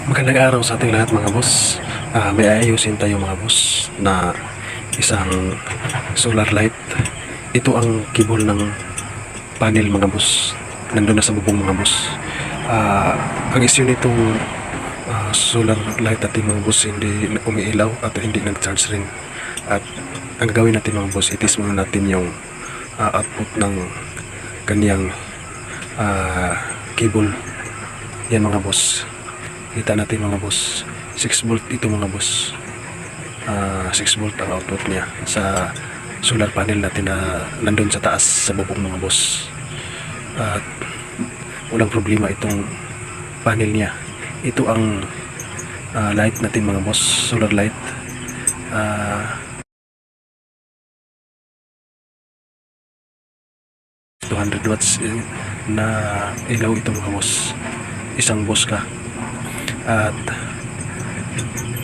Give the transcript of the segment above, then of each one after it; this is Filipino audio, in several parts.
Magandang araw sa ating lahat mga boss. May ayusin tayo mga boss na isang solar light. Ito ang kibol ng panel mga boss. Nandun na sa bubong mga boss. Ang issue nitong solar light natin mga boss, hindi umiilaw at hindi nag-charge rin. At ang gagawin natin mga boss, itis muna natin yung output ng kanyang cable. Yan mga boss. Kita natin mga boss, 6 volt ito mga boss. 6 volt ang output niya sa solar panel natin na nandun sa taas sa bubong mga boss. At walang problema itong panel niya. Ito ang light natin mga boss, solar light. 200 watts na ilaw ito mga boss. Isang boss ka. At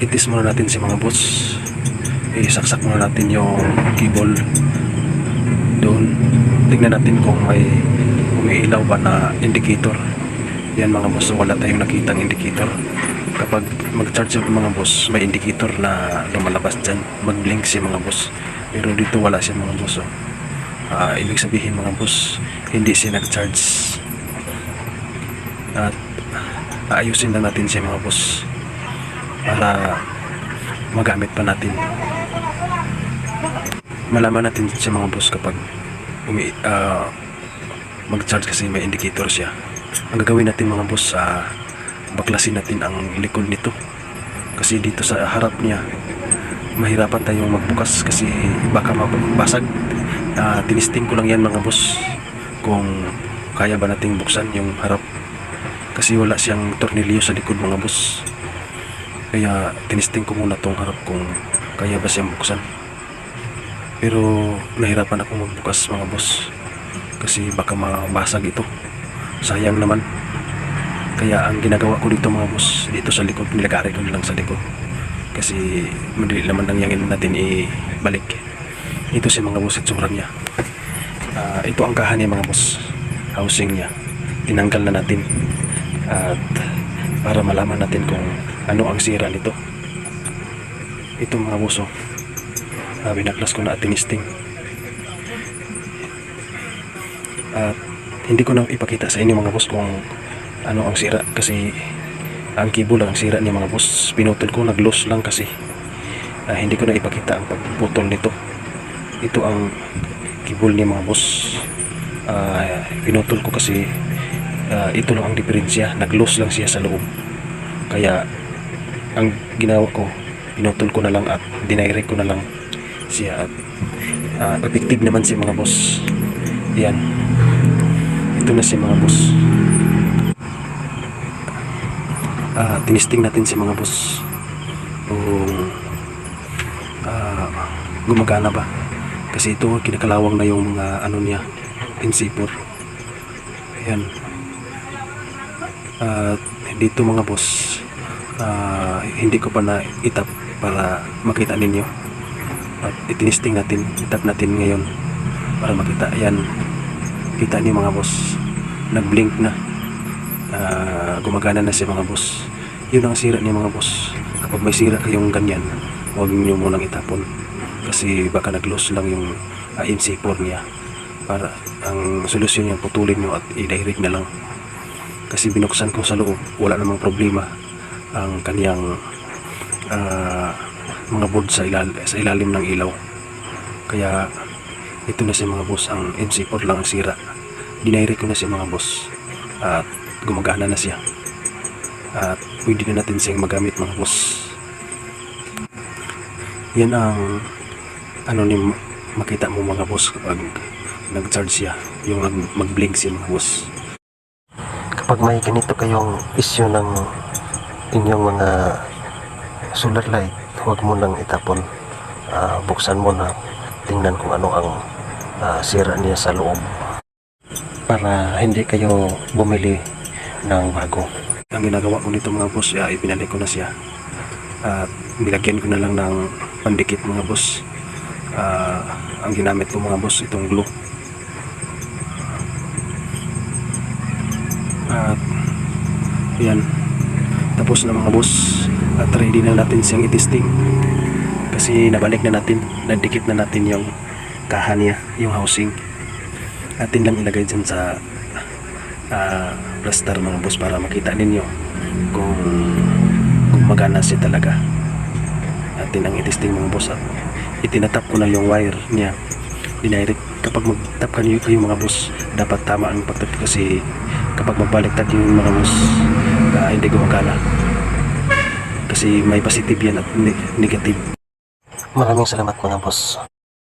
itis muna natin si mga boss, isaksak muna natin yung cable doon. Tingnan natin kung may umiilaw ba na indicator. Yan mga boss, wala tayong nakitang indicator. Kapag mag-charge yung mga boss, may indicator na lumalabas dyan, mag-blink si mga boss. Pero dito wala siya mga boss. Ibig sabihin mga boss, hindi siya nag-charge. At ayusin lang natin siya mga boss para magamit pa natin. Malaman natin siya mga boss kapag mag-charge kasi may indicator siya. Ang gagawin natin mga boss, baklasin natin ang likod nito kasi dito sa harap niya mahirapan tayong magbukas kasi baka mabasag. Tinisting ko lang yan mga boss kung kaya ba nating buksan yung harap kasi wala siyang tornilyo sa likod mga boss. Kaya tinisting ko muna tong harap kung kaya ba siyang buksan. Pero nahirapan ako magbukas mga boss kasi baka mabasag ito. Sayang naman. Kaya ang ginagawa ko dito mga boss, dito sa likod, nilagari ko nilang sa likod kasi madali naman lang yan natin ibalik. Ito si mga boss, itsura niya. Ito ang kahan niya mga boss, housing niya. Tinanggal na natin at para malaman natin kung ano ang sira nito. Ito mga boss, binaklas ko na at tinisting. At hindi ko na ipakita sa inyo mga boss kung ano ang sira kasi ang cable lang ang sira niya mga boss. Pinutol ko, nag-loose lang kasi. Hindi ko na ipakita ang pagputol nito. Ito ang cable niya mga boss. Pinutol ko kasi ito lang ang diferensya, nag-loose lang siya sa loob. Kaya ang ginawa ko, pinutol ko na lang at dinirect ko na lang siya. At effective naman si mga boss. Yan, ito na si mga boss. Tinisting natin si mga boss kung gumagana ba kasi ito kinakalawang na yung mga ano niya, NC4. Ayan. Dito mga boss, hindi ko pa na itap para makita ninyo. At itinisting natin, itap natin ngayon para makita. Ayan, kita niyo mga boss, nag-blink na. Gumagana na si mga boss. Yun ang sira niya mga boss. Kapag may sira kayong ganyan, huwag niyo munang itapon kasi baka nag-loose lang yung NC4 niya. Para ang solusyon niya, putulin nyo at i-direct na lang kasi binuksan ko sa loob, wala namang problema ang kaniyang mga board sa ilalim ng ilaw. Kaya ito na si mga boss, ang NC4 lang ang sira. Dinirect ko na si mga boss at gumagana na siya at pwede na natin siyang magamit mga boss. Yan ang ano ni makita mo mga boss kapag nag-charge siya, yung mag-blink siya mga boss. Kapag may ganito kayong issue ng inyong mga solar light, huwag mo nang itapon. Buksan mo na, tingnan kung ano ang sira niya sa loob para hindi kayo bumili ng bago. Ang ginagawa ko nito mga boss, ipinalik ko na siya at nilagyan ko na lang ng pandikit mga boss. Ang ginamit ko mga boss, itong glue. At yan, tapos na mga boss at ready na natin siyang i-testing kasi nabalik na natin, nadikit na natin yung kaha niya, yung housing. Atin lang ilagay dyan sa plaster mga boss para makita ninyo kung magana siya talaga. Atin ang i-testing mga boss at itinatap ko na yung wire niya dinirect. Kapag mag-tap kayo mga boss, dapat tama ang pagtap kasi kapag magbaliktad yung mga boss, hindi gumagana kasi may positive yan at negative. Maraming salamat mga boss.